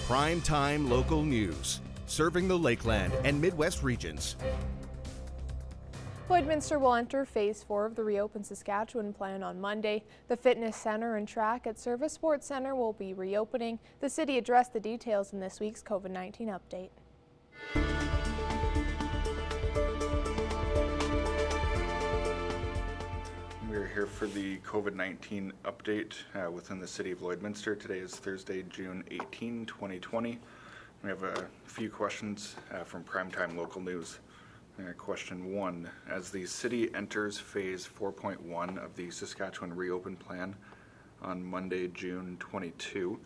Prime time local news, serving the Lakeland and Midwest regions. Lloydminster will enter Phase 4 of the Reopen Saskatchewan plan on Monday. The fitness center and track at Service Sports Centre will be reopening. The city addressed the details in this week's COVID-19 update. We're here for the COVID-19 update within the city of Lloydminster. Today is Thursday, June 18, 2020. We have a few questions from Primetime Local News. Question 1. As the city enters Phase 4.1 of the Saskatchewan Reopen Plan on Monday, June 22,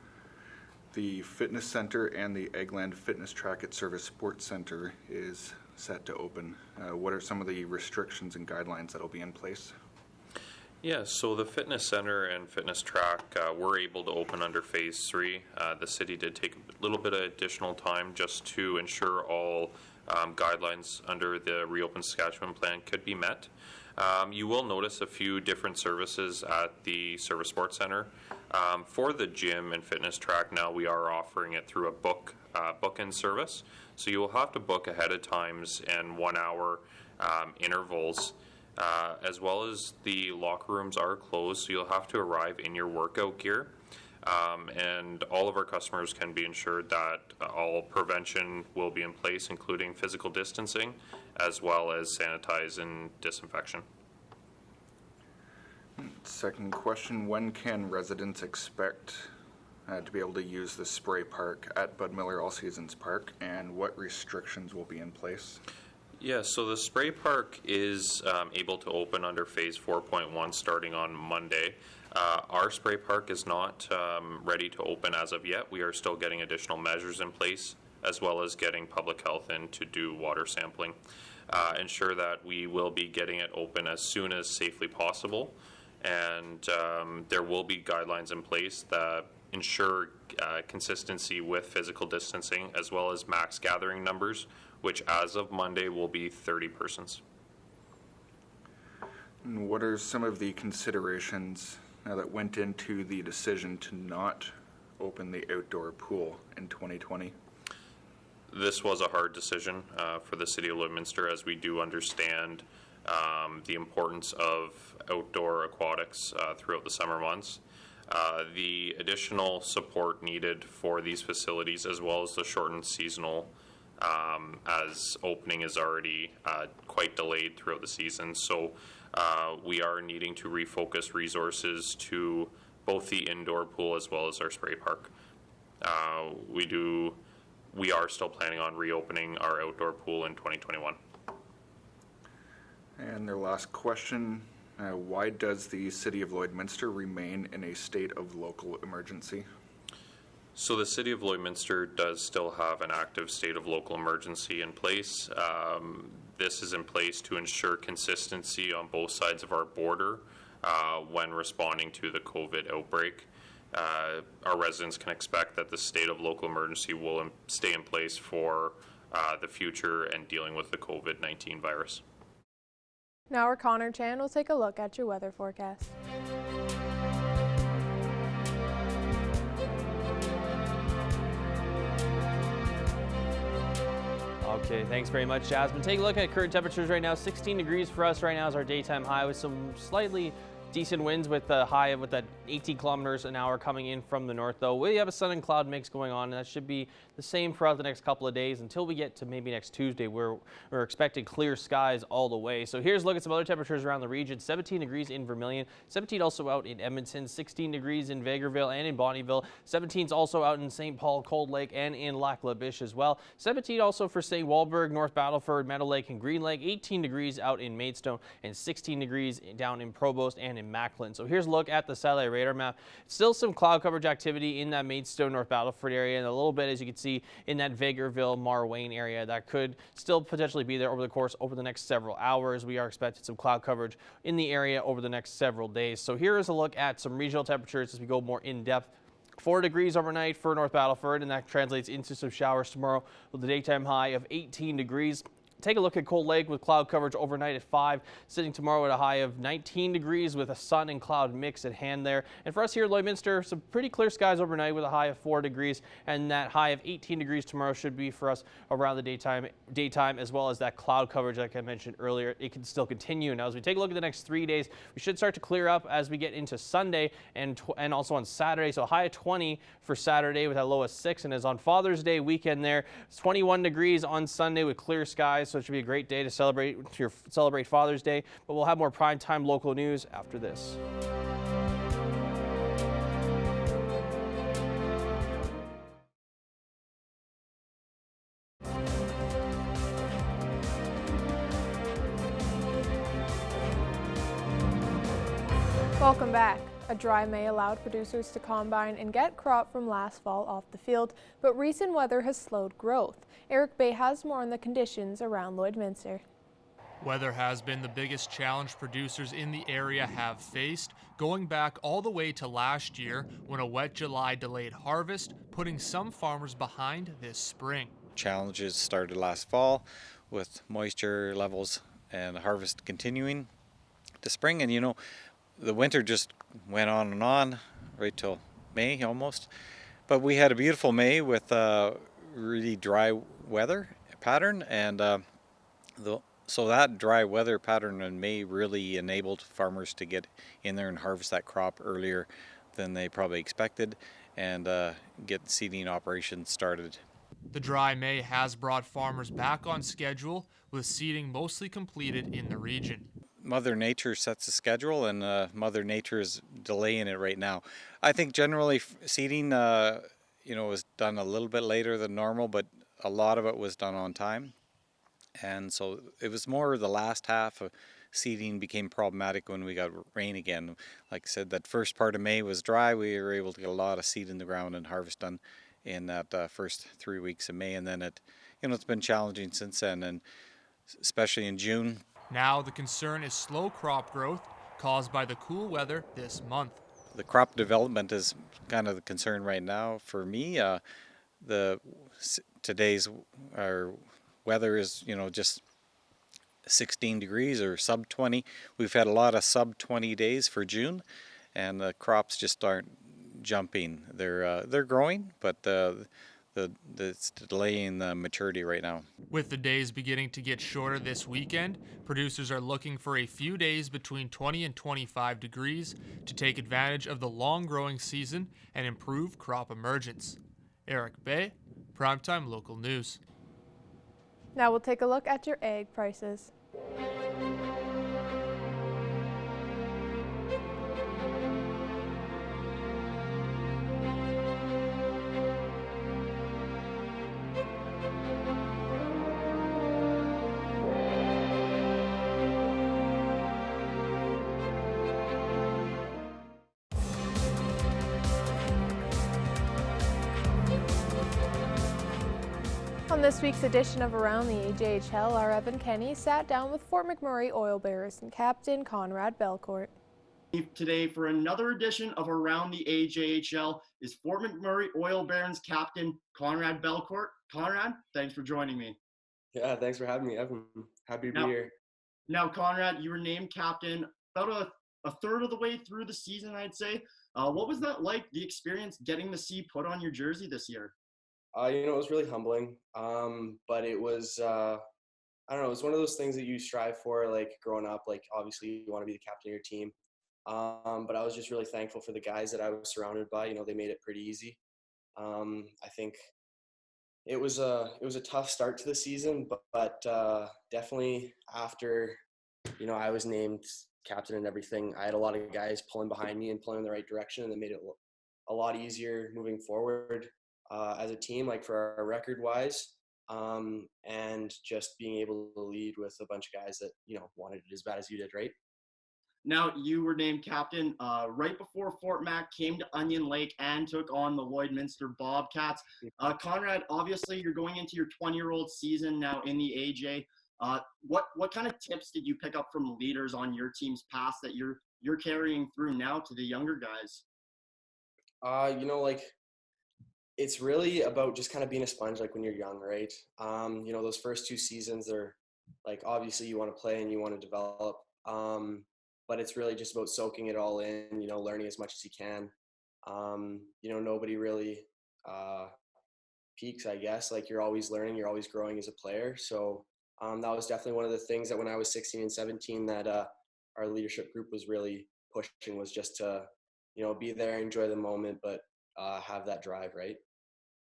the fitness center and the Eggland Fitness Track at Service Sports Centre is set to open. What are some of the restrictions and guidelines that will be in place? Yeah, so the fitness center and fitness track were able to open under Phase 3. The city did take a little bit of additional time just to ensure all guidelines under the Reopen Saskatchewan plan could be met. You will notice a few different services at the Service Sports Centre. For the gym and fitness track now, we are offering it through a book-in service. So you will have to book ahead of times and 1 hour intervals. As well as the locker rooms are closed, so you'll have to arrive in your workout gear. And all of our customers can be ensured that all prevention will be in place, including physical distancing, as well as sanitize and disinfection. Second question, when can residents expect to be able to use the spray park at Bud Miller All Seasons Park, and what restrictions will be in place? Yeah, so the spray park is able to open under Phase 4.1 starting on Monday. Our spray park is not ready to open as of yet. We are still getting additional measures in place, as well as getting public health in to do water sampling. Ensure that we will be getting it open as soon as safely possible. And there will be guidelines in place that ensure consistency with physical distancing, as well as max gathering numbers, which as of Monday will be 30 persons. And what are some of the considerations that went into the decision to not open the outdoor pool in 2020? This was a hard decision for the City of Lloydminster, as we do understand the importance of outdoor aquatics throughout the summer months. The additional support needed for these facilities, as well as the shortened seasonal, as opening is already quite delayed throughout the season. So we are needing to refocus resources to both the indoor pool as well as our spray park. We are still planning on reopening our outdoor pool in 2021. And their last question, why does the City of Lloydminster remain in a state of local emergency? So the City of Lloydminster does still have an active state of local emergency in place. This is in place to ensure consistency on both sides of our border when responding to the COVID outbreak. Our residents can expect that the state of local emergency will stay in place for the future and dealing with the COVID-19 virus. Now our Connor Chan will take a look at your weather forecast. Okay, thanks very much, Jasmine. Take a look at current temperatures right now. 16 degrees for us right now is our daytime high, with some slightly decent winds with the high of that 18 kilometers an hour coming in from the north, though. We have a sun and cloud mix going on, and that should be the same throughout the next couple of days until we get to maybe next Tuesday, where we're expecting clear skies all the way. So here's a look at some other temperatures around the region. 17 degrees in Vermilion, 17 also out in Edmonton, 16 degrees in Vegreville and in Bonnyville, 17's also out in St. Paul, Cold Lake, and in Lac La Biche as well. 17 also for St. Walburg, North Battleford, Meadow Lake, and Green Lake, 18 degrees out in Maidstone, and 16 degrees down in Provost and in Macklin. So here's a look at the satellite radar map. Still some cloud coverage activity in that Maidstone, North Battleford area, and a little bit, as you can see, in that Vegreville, Marwayne area that could still potentially be there over the next several hours. We are expecting some cloud coverage in the area over the next several days. So here is a look at some regional temperatures as we go more in depth. 4 degrees overnight for North Battleford, and that translates into some showers tomorrow with a daytime high of 18 degrees. take a look at Cold Lake with cloud coverage overnight at 5, sitting tomorrow at a high of 19 degrees with a sun and cloud mix at hand there. And for us here at Lloydminster, some pretty clear skies overnight with a high of 4 degrees, and that high of 18 degrees tomorrow should be for us around the daytime, as well as that cloud coverage like I mentioned earlier. It can still continue. Now, as we take a look at the next 3 days, we should start to clear up as we get into Sunday and also on Saturday. So a high of 20 for Saturday with a low of 6, and as on Father's Day weekend there, it's 21 degrees on Sunday with clear skies. So it should be a great day to celebrate Father's Day, but we'll have more primetime local news after this. Welcome back. A dry May allowed producers to combine and get crop from last fall off the field, but recent weather has slowed growth. Eric Bay has more on the conditions around Lloydminster. Weather has been the biggest challenge producers in the area have faced, going back all the way to last year when a wet July delayed harvest, putting some farmers behind this spring. Challenges started last fall with moisture levels and harvest continuing to spring, and the winter just went on and on right till May almost. But we had a beautiful May with really dry weather pattern, and so that dry weather pattern in May really enabled farmers to get in there and harvest that crop earlier than they probably expected and get seeding operations started. The dry May has brought farmers back on schedule, with seeding mostly completed in the region. Mother Nature sets the schedule, and Mother Nature is delaying it right now. I think generally seeding, was done a little bit later than normal, but a lot of it was done on time. And so it was more the last half of seeding became problematic when we got rain again. Like I said, that first part of May was dry. We were able to get a lot of seed in the ground and harvest done in that first 3 weeks of May, and then it's been challenging since then, and especially in June. Now the concern is slow crop growth caused by the cool weather this month. The crop development is kind of the concern right now for me. Today's weather is just 16 degrees or sub 20. We've had a lot of sub 20 days for June, and the crops just aren't jumping. They're growing, but it's delaying the maturity right now. With the days beginning to get shorter this weekend, producers are looking for a few days between 20 and 25 degrees to take advantage of the long growing season and improve crop emergence. Eric Bay, Primetime Local News. Now we'll take a look at your egg prices. On this week's edition of Around the AJHL, our Evan Kenny sat down with Fort McMurray oil bearers and Captain Conrad Belcourt. Today for another edition of Around the AJHL is Fort McMurray Oil Barons Captain Conrad Belcourt. Conrad, thanks for joining me. Yeah, thanks for having me, Evan. Happy to be here. Now, Conrad, you were named captain about a third of the way through the season, I'd say. What was that like, the experience getting the C put on your jersey this year? It was really humbling, but it was, I don't know, it was one of those things that you strive for, like, growing up. Like, obviously, you want to be the captain of your team, but I was just really thankful for the guys that I was surrounded by. They made it pretty easy. I think it was a tough start to the season, but definitely after, I was named captain and everything, I had a lot of guys pulling behind me and pulling in the right direction, and it made it a lot easier moving forward. As a team, like for our record wise, and just being able to lead with a bunch of guys that, wanted it as bad as you did, right? Now, you were named captain right before Fort Mac came to Onion Lake and took on the Lloydminster Bobcats. Conrad, obviously you're going into your 20-year-old season now in the AJ. What kind of tips did you pick up from leaders on your team's past that you're carrying through now to the younger guys? It's really about just kind of being a sponge, like when you're young, right? Those first 2 seasons, they're Like obviously you want to play and you want to develop, but it's really just about soaking it all in, learning as much as you can. Nobody really peaks, I guess. Like you're always learning, you're always growing as a player. So that was definitely one of the things that when I was 16 and 17 that our leadership group was really pushing, was just to, be there, enjoy the moment, but have that drive, right?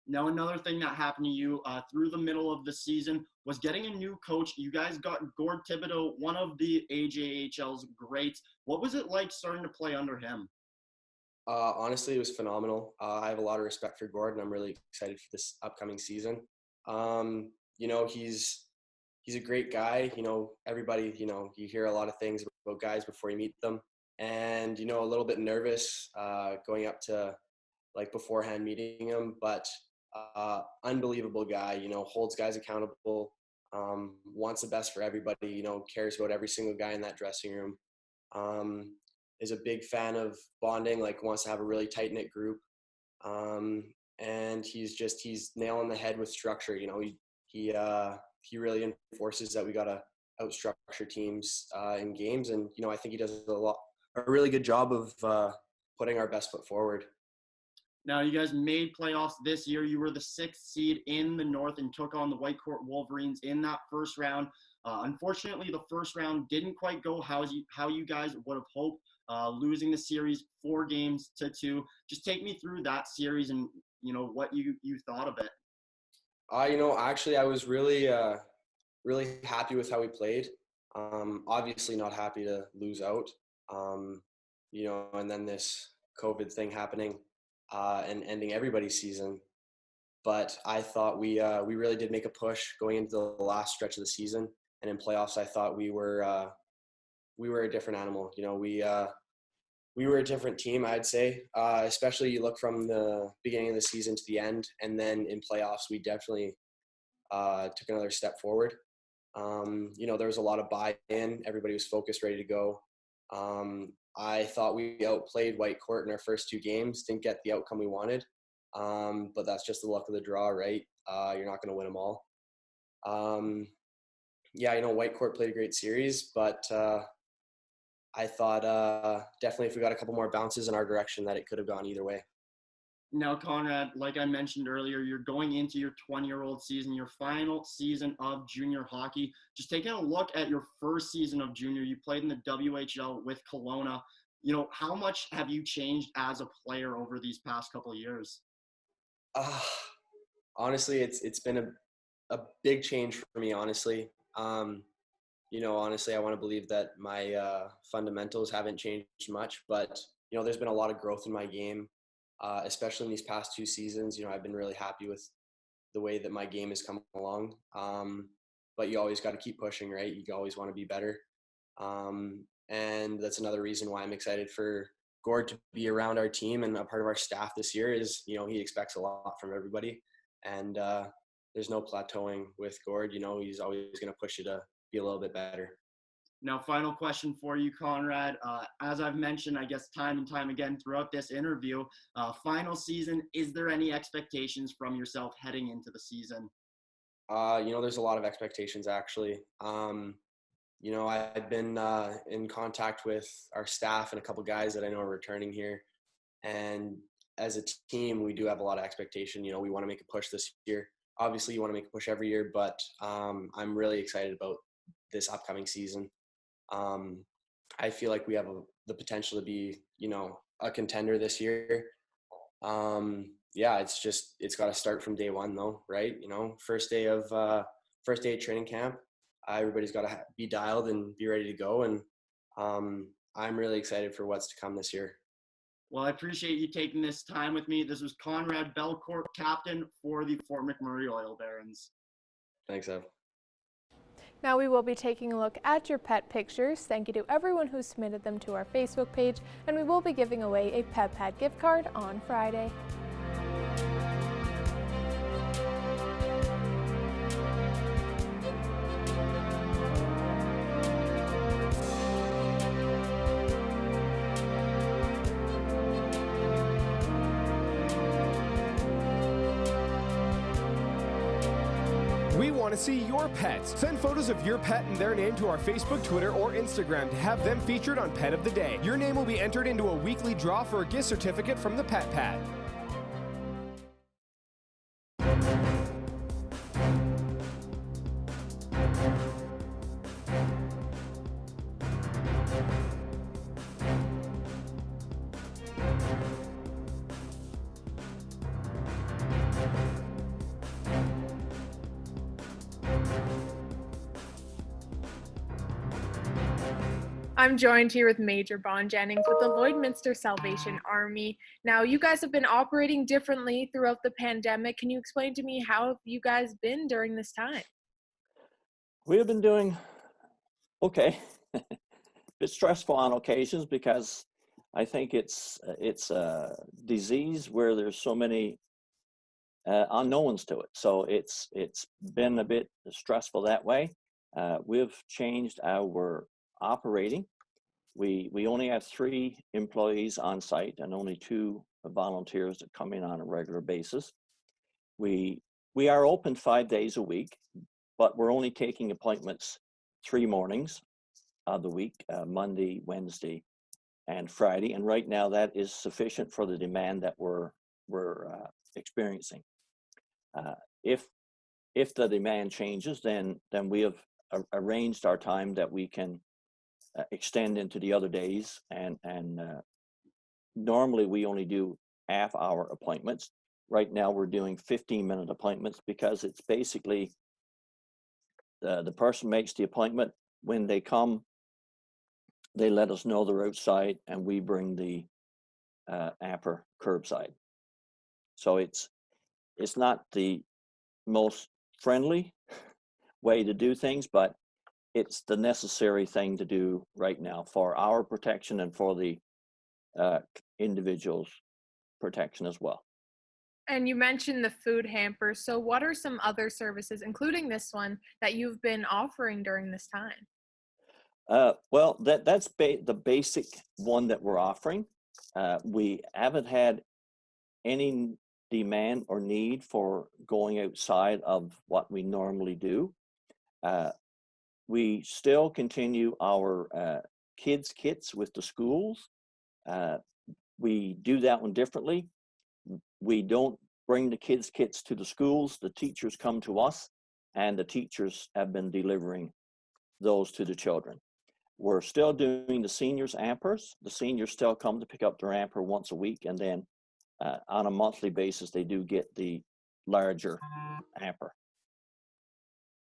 Now, another thing that happened to you through the middle of the season was getting a new coach. You guys got Gord Thibodeau, one of the AJHL's greats. What was it like starting to play under him? Honestly, it was phenomenal. I have a lot of respect for Gord, and I'm really excited for this upcoming season. He's a great guy. Everybody, you hear a lot of things about guys before you meet them. And, a little bit nervous going up to, beforehand meeting him. But unbelievable guy, holds guys accountable, wants the best for everybody, cares about every single guy in that dressing room. Is a big fan of bonding, wants to have a really tight-knit group. And he's nailing the head with structure. He really enforces that we got to out-structure teams in games. And, I think he does a really good job of putting our best foot forward. Now, you guys made playoffs this year. You were the 6th seed in the North and took on the Whitecourt Wolverines in that first round. Unfortunately, the first round didn't quite go how you guys would have hoped, losing the series 4-2. Just take me through that series and, what you thought of it. Actually, I was really, really happy with how we played. Obviously not happy to lose out, and then this COVID thing happening. And ending everybody's season. But I thought we really did make a push going into the last stretch of the season, and in playoffs I thought we were a different animal. We were a different team, I'd say. Especially you look from the beginning of the season to the end, and then in playoffs we definitely took another step forward. There was a lot of buy-in. Everybody was focused, ready to go. I thought we outplayed Whitecourt in our first 2 games, didn't get the outcome we wanted. But that's just the luck of the draw, right? You're not going to win them all. Whitecourt played a great series, but I thought definitely if we got a couple more bounces in our direction that it could have gone either way. Now, Conrad, like I mentioned earlier, you're going into your 20-year-old season, your final season of junior hockey. Just taking a look at your first season of junior, you played in the WHL with Kelowna. How much have you changed as a player over these past couple of years? Honestly, it's been a big change for me, honestly. Honestly, I want to believe that my fundamentals haven't changed much, but, there's been a lot of growth in my game. Especially in these past 2 seasons, I've been really happy with the way that my game has come along. But you always got to keep pushing, right? You always want to be better. And that's another reason why I'm excited for Gord to be around our team and a part of our staff this year is, he expects a lot from everybody. And there's no plateauing with Gord. He's always going to push you to be a little bit better. Now, final question for you, Conrad. As I've mentioned, I guess, time and time again throughout this interview, final season, is there any expectations from yourself heading into the season? There's a lot of expectations, actually. I've been in contact with our staff and a couple guys that I know are returning here. And as a team, we do have a lot of expectation. We want to make a push this year. Obviously, you want to make a push every year, but I'm really excited about this upcoming season. I feel like we have the potential to be, a contender this year. It's got to start from day one though, right? First day of training camp, everybody's got to be dialed and be ready to go. And I'm really excited for what's to come this year. Well, I appreciate you taking this time with me. This was Conrad Belcourt, captain for the Fort McMurray Oil Barons. Thanks, Ev. Now we will be taking a look at your pet pictures. Thank you to everyone who submitted them to our Facebook page, and we will be giving away a Pet Pad gift card on Friday. want to see your pets. Send photos of your pet and their name to our Facebook, Twitter, or Instagram to have them featured on Pet of the Day. Your name will be entered into a weekly draw for a gift certificate from the Pet Pad. I'm joined here with Major Bon Jennings with the Lloydminster Salvation Army. Now, you guys have been operating differently throughout the pandemic. Can you explain to me how have you guys been during this time? We have been doing okay. A bit stressful on occasions because I think it's a disease where there's so many unknowns to it. So it's been a bit stressful that way. We've changed our operating. We only have 3 employees on site and only 2 volunteers that come in on a regular basis. We are open 5 days a week, but we're only taking appointments 3 mornings of the week, Monday, Wednesday, and Friday. And right now that is sufficient for the demand that we're experiencing. If the demand changes, then we have arranged our time that we can extend into the other days, and normally we only do half-hour appointments. Right now we're doing 15-minute appointments because it's basically the person makes the appointment. When they come, they let us know they're outside, and we bring the amper curbside. So it's not the most friendly way to do things, but it's the necessary thing to do right now for our protection and for the individual's protection as well. And you mentioned the food hampers. So what are some other services, including this one, that you've been offering during this time? Well, that's the basic one that we're offering. We haven't had any demand or need for going outside of what we normally do. We still continue our kids' kits with the schools. We do that one differently. We don't bring the kids' kits to the schools. The teachers come to us, and the teachers have been delivering those to the children. We're still doing the seniors' ampers. The seniors still come to pick up their amper once a week, and then on a monthly basis, they do get the larger amper.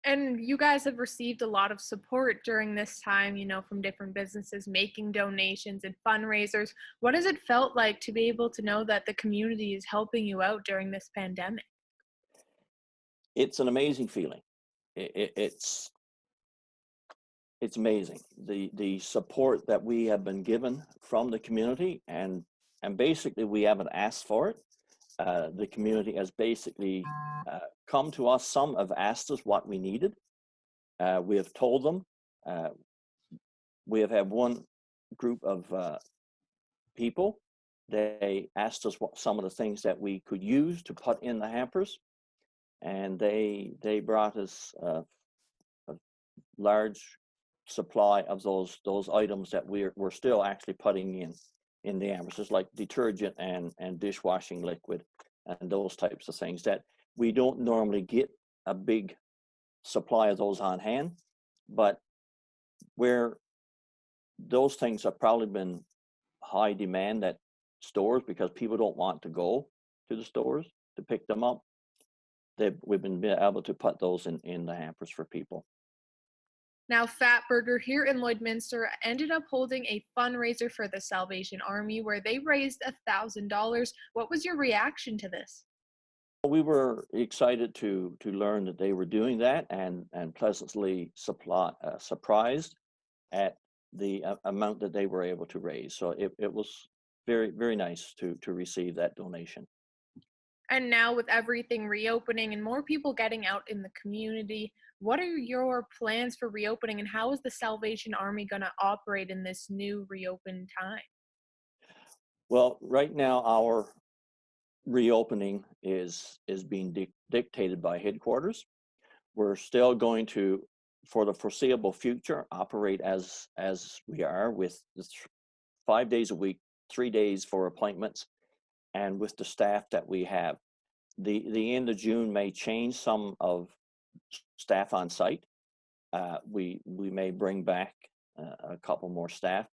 And you guys have received a lot of support during this time, from different businesses making donations and fundraisers. What has it felt like to be able to know that the community is helping you out during this pandemic? It's an amazing feeling. It's amazing, the support that we have been given from the community, and basically we haven't asked for it. The community has basically come to us. Some have asked us what we needed. We have told them. We have had one group of people. They asked us what some of the things that we could use to put in the hampers, and they brought us a large supply of those items that we're still actually putting in the hampers, just like detergent and dishwashing liquid and those types of things that we don't normally get a big supply of those on hand, but where those things have probably been high demand at stores because people don't want to go to the stores to pick them up. We've been able to put those in the hampers for people. Now, Fatburger here in Lloydminster ended up holding a fundraiser for the Salvation Army where they raised $1,000. What was your reaction to this? We were excited to learn that they were doing that, and pleasantly surprised at the amount that they were able to raise. So it was very, very nice to receive that donation. And now with everything reopening and more people getting out in the community, what are your plans for reopening, and how is the Salvation Army going to operate in this new reopened time? Well, right now our reopening is being dictated by headquarters. we're still going to, for the foreseeable future, operate as we are with 5 days a week, 3 days for appointments, and with the staff that we have. The end of June may change some of staff on site. We may bring back a couple more staff.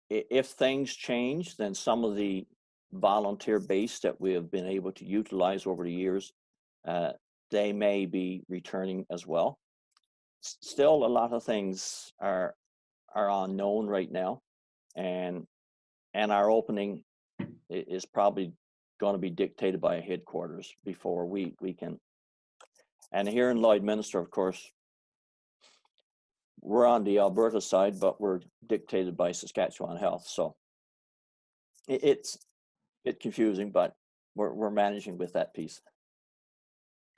If things change, then some of the volunteer base that we have been able to utilize over the years, they may be returning as well. Still, a lot of things are unknown right now, and our opening is probably going to be dictated by a headquarters before we can. And here in Lloydminster, of course, we're on the Alberta side, but we're dictated by Saskatchewan Health. So it's a bit confusing, but we're managing with that piece.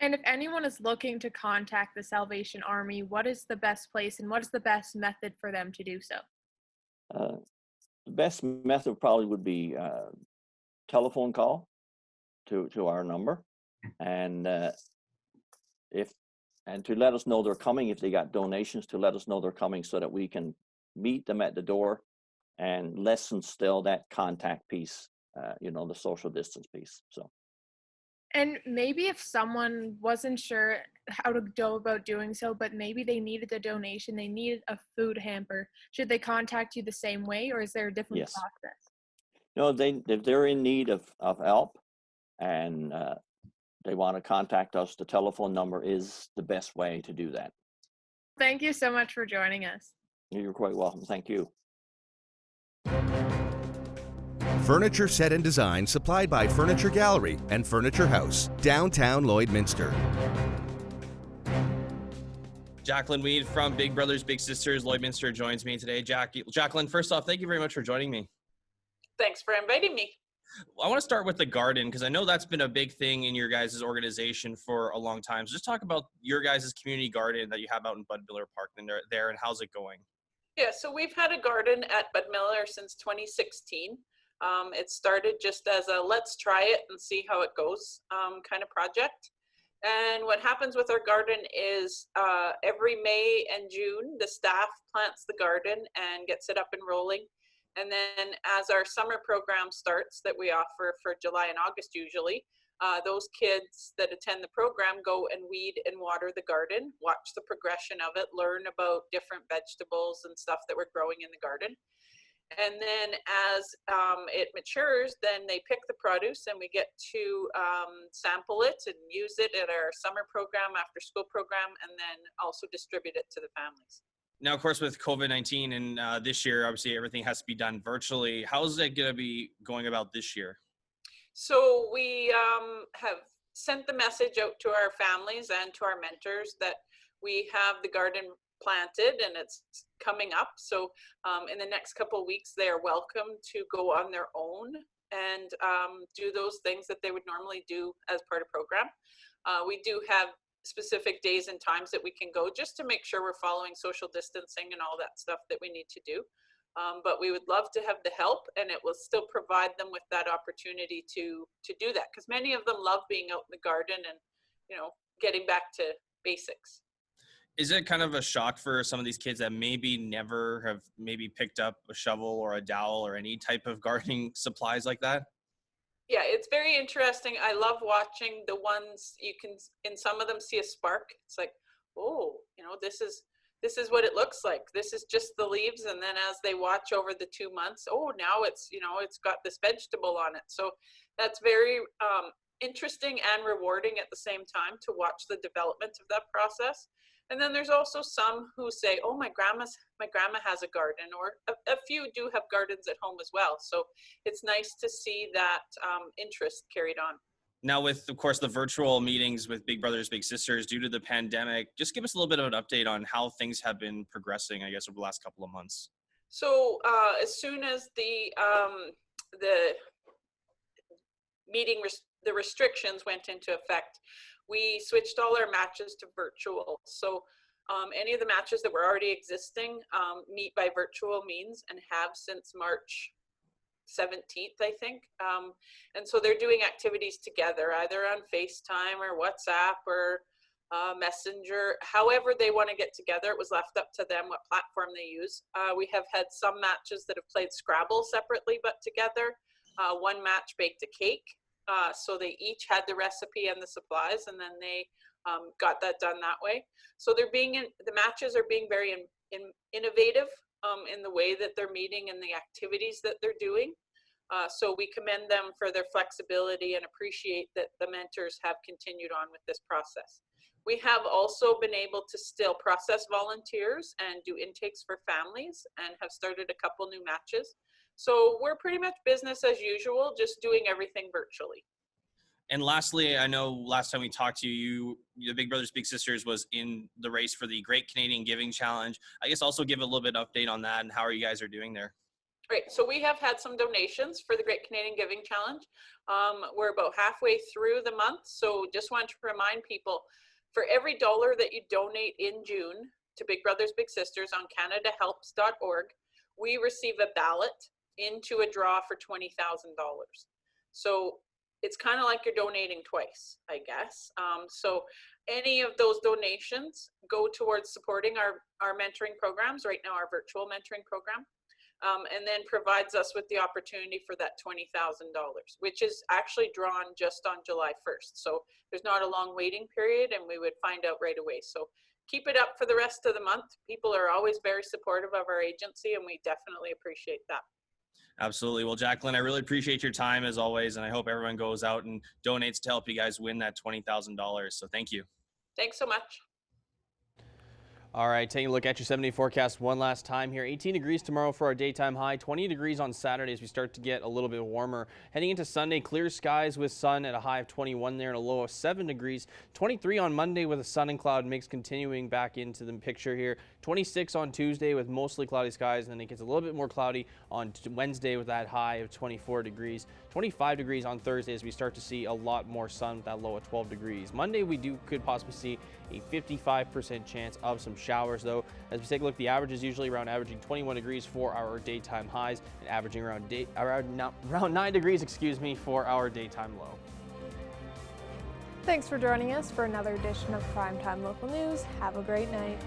And if anyone is looking to contact the Salvation Army, what is the best place and what is the best method for them to do so? The best method probably would be telephone call to our number, and to let us know they're coming. If they got donations, to let us know they're coming so that we can meet them at the door and lessen still that contact piece, the social distance piece. So. And maybe if someone wasn't sure how to go about doing so, but maybe they needed a donation, they needed a food hamper, should they contact you the same way, or is there a different Yes. process? No, if they're in need of help and they want to contact us, the telephone number is the best way to do that. Thank you so much for joining us. You're quite welcome. Thank you. Furniture set and design supplied by Furniture Gallery and Furniture House, downtown Lloydminster. Jacqueline Weed from Big Brothers Big Sisters Lloydminster joins me today. Jacqueline, first off, thank you very much for joining me. Thanks for inviting me. I want to start with the garden because I know that's been a big thing in your guys' organization for a long time. So just talk about your guys' community garden that you have out in Bud Miller Park and how's it going? Yeah, so we've had a garden at Bud Miller since 2016. It started just as a let's try it and see how it goes kind of project. And what happens with our garden is every May and June, the staff plants the garden and gets it up and rolling. And then as our summer program starts that we offer for July and August usually, those kids that attend the program go and weed and water the garden, watch the progression of it, learn about different vegetables and stuff that we're growing in the garden. And then as it matures, then they pick the produce and we get to sample it and use it at our summer program, after school program, and then also distribute it to the families. Now, of course, with COVID-19 and this year, obviously everything has to be done virtually. How's it going to be going about this year? So we have sent the message out to our families and to our mentors that we have the garden planted and it's coming up. So in the next couple of weeks, they are welcome to go on their own and do those things that they would normally do as part of program. We do have specific days and times that we can go just to make sure we're following social distancing and all that stuff that we need to do. But we would love to have the help, and it will still provide them with that opportunity to do that, because many of them love being out in the garden and, getting back to basics. Is it kind of a shock for some of these kids that maybe never have maybe picked up a shovel or a dowel or any type of gardening supplies like that? Yeah, it's very interesting. I love watching the ones you can, in some of them, see a spark. It's like, oh, this is what it looks like. This is just the leaves. And then as they watch over the 2 months, oh, now it's, it's got this vegetable on it. So that's very interesting and rewarding at the same time to watch the development of that process. And then there's also some who say, oh, my grandma has a garden, or a few do have gardens at home as well. So it's nice to see that interest carried on. Now with, of course, the virtual meetings with Big Brothers Big Sisters due to the pandemic, just give us a little bit of an update on how things have been progressing, I guess, over the last couple of months. So as soon as the restrictions went into effect, we switched all our matches to virtual. So any of the matches that were already existing meet by virtual means and have since March 17th, I think. And so they're doing activities together, either on FaceTime or WhatsApp or Messenger, however they want to get together. It was left up to them what platform they use. We have had some matches that have played Scrabble separately but together. One match baked a cake, so they each had the recipe and the supplies, and then they got that done that way. So the matches are being very innovative in the way that they're meeting and the activities that they're doing. So we commend them for their flexibility and appreciate that the mentors have continued on with this process. We have also been able to still process volunteers and do intakes for families and have started a couple new matches. So we're pretty much business as usual, just doing everything virtually. And lastly, I know last time we talked to you, the Big Brothers Big Sisters was in the race for the Great Canadian Giving Challenge. I guess also give a little bit of update on that and how you guys are doing there. Great. So we have had some donations for the Great Canadian Giving Challenge. We're about halfway through the month. So just want to remind people, for every dollar that you donate in June to Big Brothers Big Sisters on CanadaHelps.org, we receive a ballot into a draw for $20,000. So it's kind of like you're donating twice, I guess. So any of those donations go towards supporting our mentoring programs, right now our virtual mentoring program, and then provides us with the opportunity for that $20,000, which is actually drawn just on July 1st. So there's not a long waiting period, and we would find out right away. So keep it up for the rest of the month. People are always very supportive of our agency, and we definitely appreciate that. Absolutely. Well, Jacqueline, I really appreciate your time as always, and I hope everyone goes out and donates to help you guys win that $20,000. So thank you. Thanks so much. All right, taking a look at your 7-day forecast one last time here. 18 degrees tomorrow for our daytime high, 20 degrees on Saturday as we start to get a little bit warmer. Heading into Sunday, clear skies with sun at a high of 21 there and a low of 7 degrees. 23 on Monday with a sun and cloud mix continuing back into the picture here. 26 on Tuesday with mostly cloudy skies, and then it gets a little bit more cloudy on Wednesday with that high of 24 degrees. 25 degrees on Thursday as we start to see a lot more sun with that low of 12 degrees. Monday could possibly see a 55% chance of some showers though. As we take a look, the average is usually averaging 21 degrees for our daytime highs and averaging around 9 degrees, for our daytime low. Thanks for joining us for another edition of Primetime Local News. Have a great night.